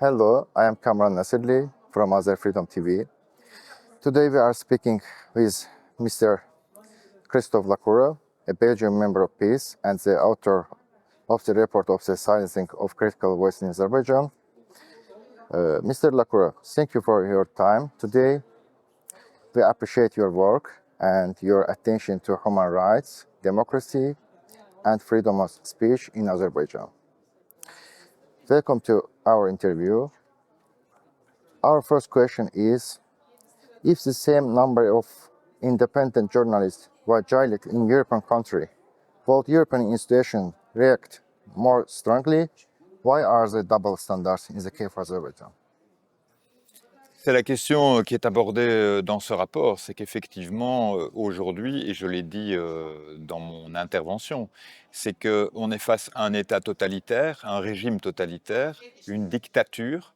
Hello, I am Kamran Nasirli from Azer Freedom TV. Today we are speaking with Mr. Christophe Lacoura, a Belgian member of peace and the author of the report of the silencing of critical voices in Azerbaijan. Mr. Lacoura, thank you for your time today. We appreciate your work and your attention to human rights, democracy, and freedom of speech in Azerbaijan. Welcome to our interview. Our first question is, if the same number of independent journalists were jailed in European country, would European institutions react more strongly? Why are there double standards in the case of Azerbaijan? C'est la question qui est abordée dans ce rapport, c'est qu'effectivement, aujourd'hui, et je l'ai dit dans mon intervention, c'est qu'on est face à un État totalitaire, un régime totalitaire, une dictature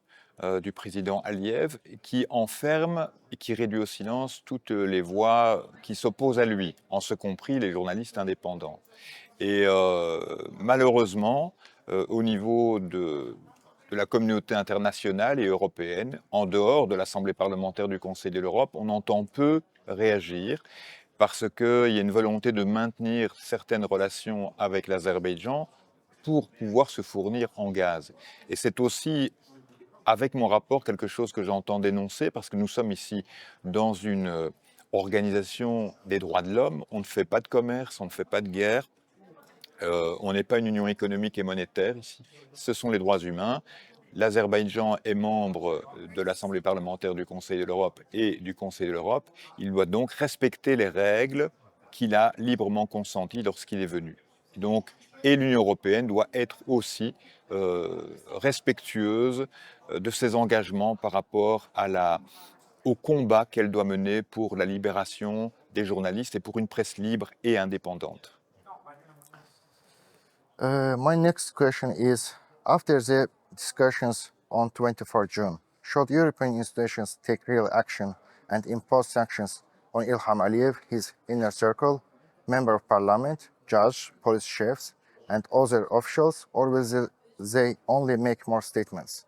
du président Aliyev qui enferme et qui réduit au silence toutes les voix qui s'opposent à lui, en ce compris les journalistes indépendants. Et malheureusement, au niveau de la communauté internationale et européenne, en dehors de l'Assemblée parlementaire du Conseil de l'Europe, on entend peu réagir parce qu'il y a une volonté de maintenir certaines relations avec l'Azerbaïdjan pour pouvoir se fournir en gaz. Et c'est aussi, avec mon rapport, quelque chose que j'entends dénoncer parce que nous sommes ici dans une organisation des droits de l'homme, on ne fait pas de commerce, on ne fait pas de guerre. On n'est pas une union économique et monétaire ici, ce sont les droits humains. L'Azerbaïdjan est membre de l'Assemblée parlementaire du Conseil de l'Europe et du Conseil de l'Europe. Il doit donc respecter les règles qu'il a librement consenties lorsqu'il est venu. Donc, et l'Union européenne doit être aussi respectueuse de ses engagements par rapport au combat qu'elle doit mener pour la libération des journalistes et pour une presse libre et indépendante. My next question is, after the discussions on 24 June, should European institutions take real action and impose sanctions on Ilham Aliyev, his inner circle, member of parliament, judge, police chiefs, and other officials, or will they only make more statements?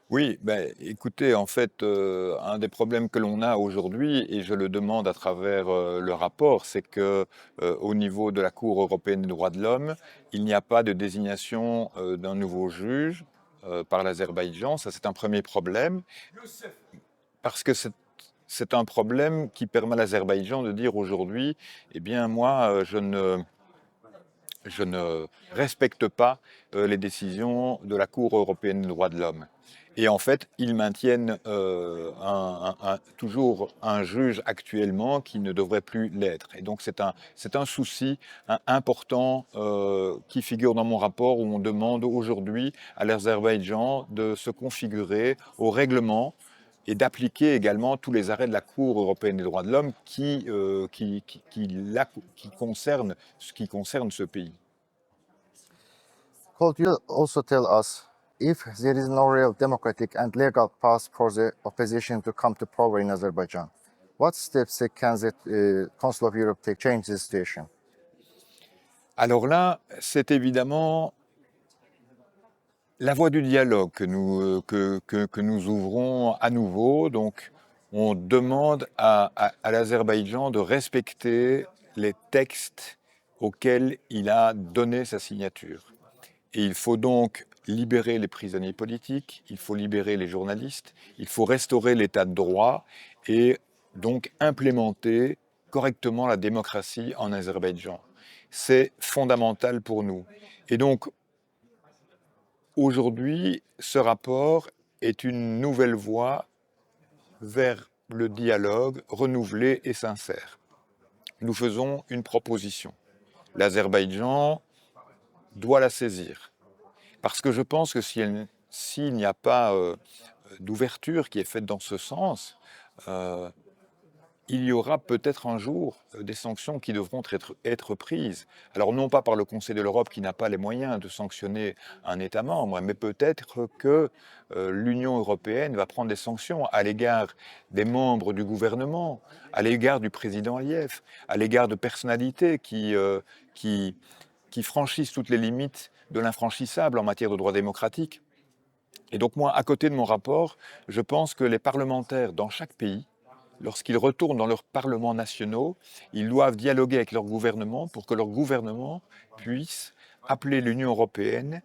Oui, écoutez, en fait, un des problèmes que l'on a aujourd'hui, et je le demande à travers le rapport, c'est que au niveau de la Cour européenne des droits de l'homme, il n'y a pas de désignation d'un nouveau juge par l'Azerbaïdjan. Ça, c'est un premier problème, parce que c'est un problème qui permet à l'Azerbaïdjan de dire aujourd'hui, eh bien, moi, je ne respecte pas les décisions de la Cour européenne des droits de l'homme. Et en fait, ils maintiennent toujours un juge actuellement qui ne devrait plus l'être. Et donc c'est un souci important qui figure dans mon rapport où on demande aujourd'hui à l'Azerbaïdjan de se configurer au règlement et d'appliquer également tous les arrêts de la Cour européenne des droits de l'homme qui concernent ce pays. Could you also tell us, if there is no real democratic and legal path for the opposition to come to power in Azerbaijan, what steps can the Council of Europe take to change this situation? Alors là, c'est évidemment la voie du dialogue que nous ouvrons à nouveau. Donc, on demande à l'Azerbaïdjan de respecter les textes auxquels il a donné sa signature. Et il faut donc libérer les prisonniers politiques, il faut libérer les journalistes, il faut restaurer l'état de droit et donc implémenter correctement la démocratie en Azerbaïdjan. C'est fondamental pour nous. Et donc, aujourd'hui, ce rapport est une nouvelle voie vers le dialogue renouvelé et sincère. Nous faisons une proposition. L'Azerbaïdjan doit la saisir. Parce que je pense que s'il n'y a pas d'ouverture qui est faite dans ce sens, il y aura peut-être un jour des sanctions qui devront être prises. Alors non pas par le Conseil de l'Europe qui n'a pas les moyens de sanctionner un État membre, mais peut-être que l'Union européenne va prendre des sanctions à l'égard des membres du gouvernement, à l'égard du président Aliyev, à l'égard de personnalités qui franchissent toutes les limites de l'infranchissable en matière de droits démocratiques. Et donc moi, à côté de mon rapport, je pense que les parlementaires dans chaque pays, lorsqu'ils retournent dans leurs parlements nationaux, ils doivent dialoguer avec leur gouvernement pour que leur gouvernement puisse appeler l'Union européenne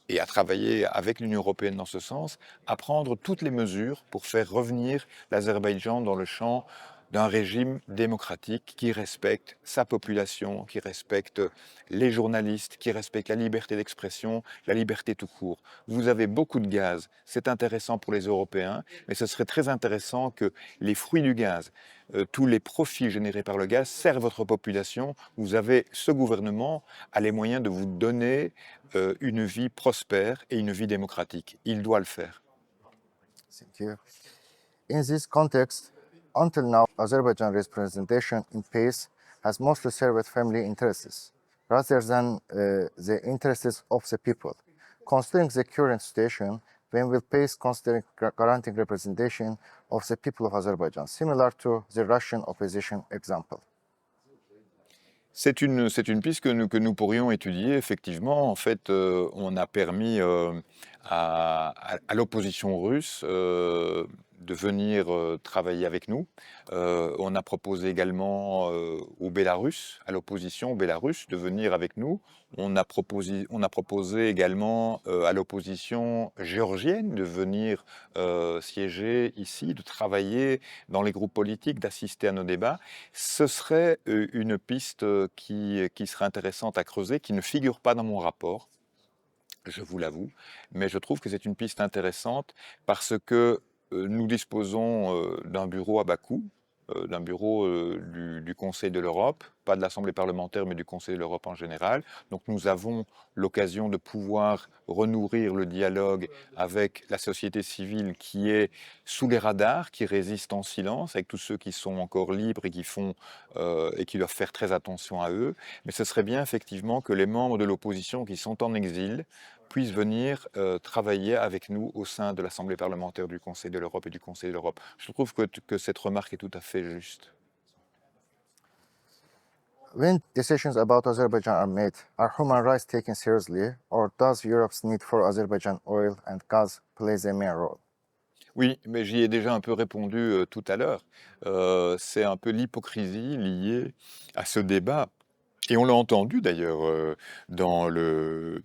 et à travailler avec l'Union européenne dans ce sens, à prendre toutes les mesures pour faire revenir l'Azerbaïdjan dans le champ d'un régime démocratique qui respecte sa population, qui respecte les journalistes, qui respecte la liberté d'expression, la liberté tout court. Vous avez beaucoup de gaz, c'est intéressant pour les Européens, mais ce serait très intéressant que les fruits du gaz, tous les profits générés par le gaz servent votre population. Vous avez, ce gouvernement a les moyens de vous donner une vie prospère et une vie démocratique. Il doit le faire. Thank you. In this context, until now, Azerbaijan representation in peace has mostly served family interests rather than the interests of the people. Considering the current situation, when will peace consider granting representation of the people of Azerbaijan, similar to the Russian opposition example? C'est une piste que nous pourrions étudier, effectivement. En fait, on a permis à l'opposition russe de venir travailler avec nous. On a proposé également au Bélarus, à l'opposition bélarusse, de venir avec nous. On a proposé également à l'opposition géorgienne de venir siéger ici, de travailler dans les groupes politiques, d'assister à nos débats. Ce serait une piste qui serait intéressante à creuser, qui ne figure pas dans mon rapport, je vous l'avoue, mais je trouve que c'est une piste intéressante parce que nous disposons d'un bureau à Bakou, d'un bureau du Conseil de l'Europe, pas de l'Assemblée parlementaire, mais du Conseil de l'Europe en général. Donc nous avons l'occasion de pouvoir renourrir le dialogue avec la société civile qui est sous les radars, qui résiste en silence, avec tous ceux qui sont encore libres et qui font et qui doivent faire très attention à eux. Mais ce serait bien effectivement que les membres de l'opposition qui sont en exil puissent venir travailler avec nous au sein de l'Assemblée parlementaire du Conseil de l'Europe et du Conseil de l'Europe. Je trouve que cette remarque est tout à fait juste. When decisions about Azerbaijan are made, are human rights taken seriously, or does Europe's need for Azerbaijan oil and gas plays a main role? Oui, mais j'y ai déjà un peu répondu tout à l'heure. C'est un peu l'hypocrisie liée à ce débat. Et on l'a entendu d'ailleurs dans le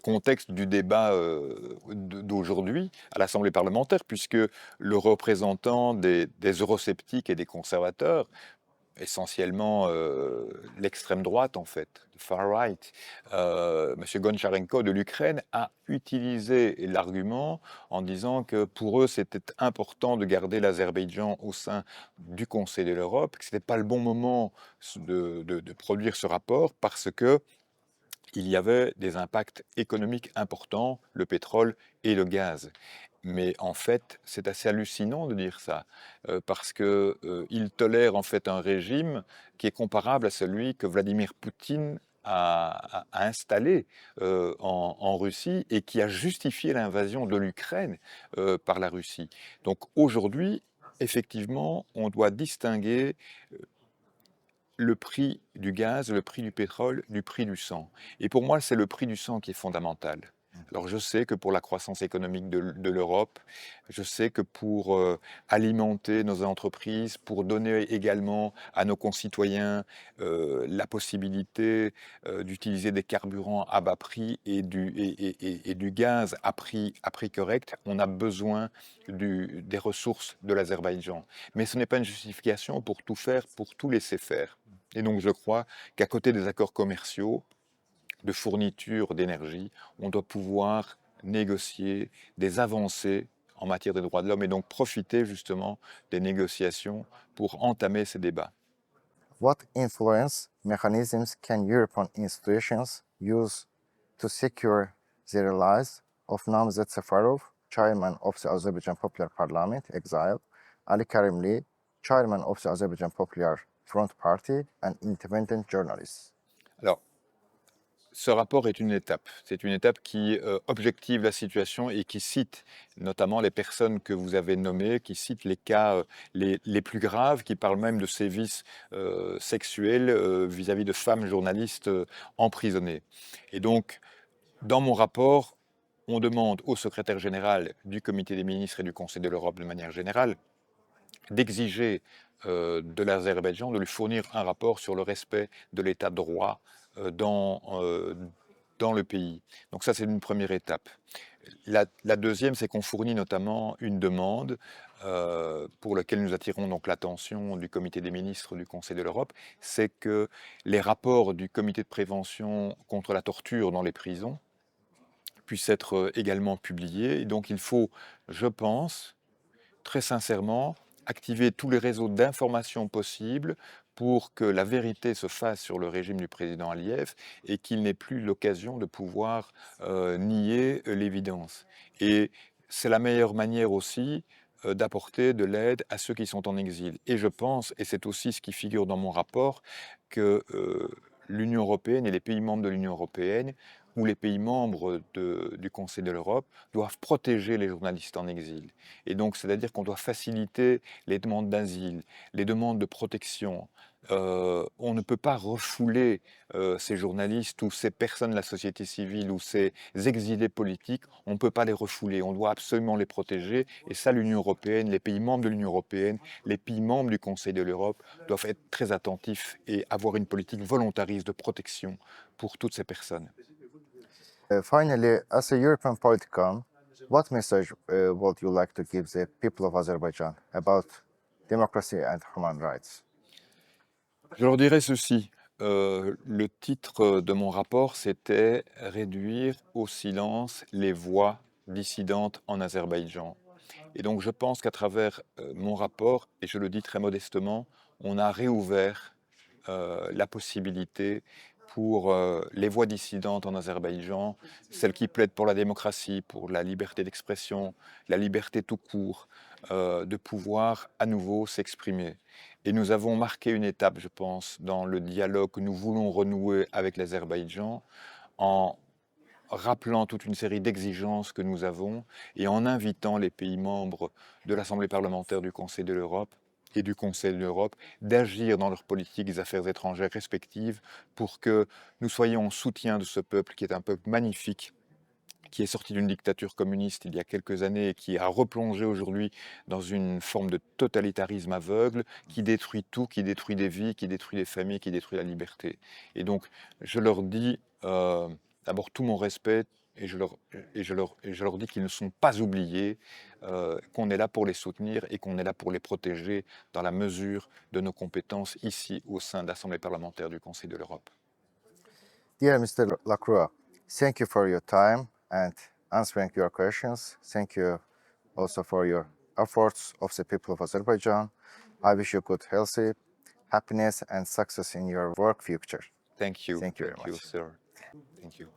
contexte du débat d'aujourd'hui à l'Assemblée parlementaire, puisque le représentant des eurosceptiques et des conservateurs, essentiellement l'extrême droite en fait, le far right, M. Goncharenko de l'Ukraine a utilisé l'argument en disant que pour eux c'était important de garder l'Azerbaïdjan au sein du Conseil de l'Europe, que ce n'était pas le bon moment de produire ce rapport parce que il y avait des impacts économiques importants, le pétrole et le gaz. Mais en fait, c'est assez hallucinant de dire ça, parce que il tolère en fait un régime qui est comparable à celui que Vladimir Poutine a installé en Russie et qui a justifié l'invasion de l'Ukraine par la Russie. Donc aujourd'hui, effectivement, on doit distinguer le prix du gaz, le prix du pétrole, du prix du sang. Et pour moi, c'est le prix du sang qui est fondamental. Alors je sais que pour la croissance économique de l'Europe, je sais que pour alimenter nos entreprises, pour donner également à nos concitoyens la possibilité d'utiliser des carburants à bas prix et du gaz à prix correct, on a besoin des ressources de l'Azerbaïdjan. Mais ce n'est pas une justification pour tout faire, pour tout laisser faire. Et donc je crois qu'à côté des accords commerciaux, de fourniture d'énergie, on doit pouvoir négocier des avancées en matière des droits de l'homme et donc profiter justement des négociations pour entamer ces débats. What influence mechanisms can European institutions use to secure the release of Namzet Safarov, chairman of the Azerbaijan Popular Parliament, exiled, Ali Karimli, chairman of the Azerbaijan Popular Front Party, and independent journalists? Alors, ce rapport est une étape. C'est une étape qui objective la situation et qui cite notamment les personnes que vous avez nommées, qui cite les cas les plus graves, qui parle même de sévices sexuels vis-à-vis de femmes journalistes emprisonnées. Et donc, dans mon rapport, on demande au secrétaire général du Comité des ministres et du Conseil de l'Europe de manière générale d'exiger de l'Azerbaïdjan de lui fournir un rapport sur le respect de l'état de droit dans le pays. Donc ça, c'est une première étape. La deuxième, c'est qu'on fournit notamment une demande pour laquelle nous attirons donc l'attention du Comité des ministres du Conseil de l'Europe, c'est que les rapports du Comité de prévention contre la torture dans les prisons puissent être également publiés. Et donc il faut, je pense, très sincèrement, activer tous les réseaux d'information possibles pour que la vérité se fasse sur le régime du président Aliyev et qu'il n'ait plus l'occasion de pouvoir nier l'évidence. Et c'est la meilleure manière aussi d'apporter de l'aide à ceux qui sont en exil. Et je pense, et c'est aussi ce qui figure dans mon rapport, que l'Union européenne et les pays membres de l'Union européenne ou les pays membres du Conseil de l'Europe doivent protéger les journalistes en exil. Et donc, c'est-à-dire qu'on doit faciliter les demandes d'asile, les demandes de protection. On ne peut pas refouler ces journalistes ou ces personnes de la société civile ou ces exilés politiques, on ne peut pas les refouler, on doit absolument les protéger. Et ça, l'Union européenne, les pays membres de l'Union européenne, les pays membres du Conseil de l'Europe doivent être très attentifs et avoir une politique volontariste de protection pour toutes ces personnes. Finally, as a European politician, what message would you like to give the people of Azerbaijan about democracy and human rights? Je leur dirais ceci. Le titre de mon rapport, c'était Réduire au silence les voix dissidentes en Azerbaïdjan. Et donc je pense qu'à travers mon rapport, et je le dis très modestement, on a réouvert la possibilité pour les voix dissidentes en Azerbaïdjan, celles qui plaident pour la démocratie, pour la liberté d'expression, la liberté tout court, de pouvoir à nouveau s'exprimer. Et nous avons marqué une étape, je pense, dans le dialogue que nous voulons renouer avec l'Azerbaïdjan en rappelant toute une série d'exigences que nous avons et en invitant les pays membres de l'Assemblée parlementaire du Conseil de l'Europe et du Conseil de l'Europe d'agir dans leurs politiques des affaires étrangères respectives pour que nous soyons en soutien de ce peuple qui est un peuple magnifique, qui est sorti d'une dictature communiste il y a quelques années et qui a replongé aujourd'hui dans une forme de totalitarisme aveugle qui détruit tout, qui détruit des vies, qui détruit des familles, qui détruit la liberté. Et donc, je leur dis d'abord tout mon respect et je leur dis qu'ils ne sont pas oubliés, qu'on est là pour les soutenir et qu'on est là pour les protéger dans la mesure de nos compétences ici au sein de l'Assemblée parlementaire du Conseil de l'Europe. Dear Mr. Lacroix, thank you for your time and answering your questions. Thank you also for your efforts of the people of Azerbaijan. I wish you good healthy, happiness and success in your work future. Thank you. Thank you very Thank you, much. sir. Thank you.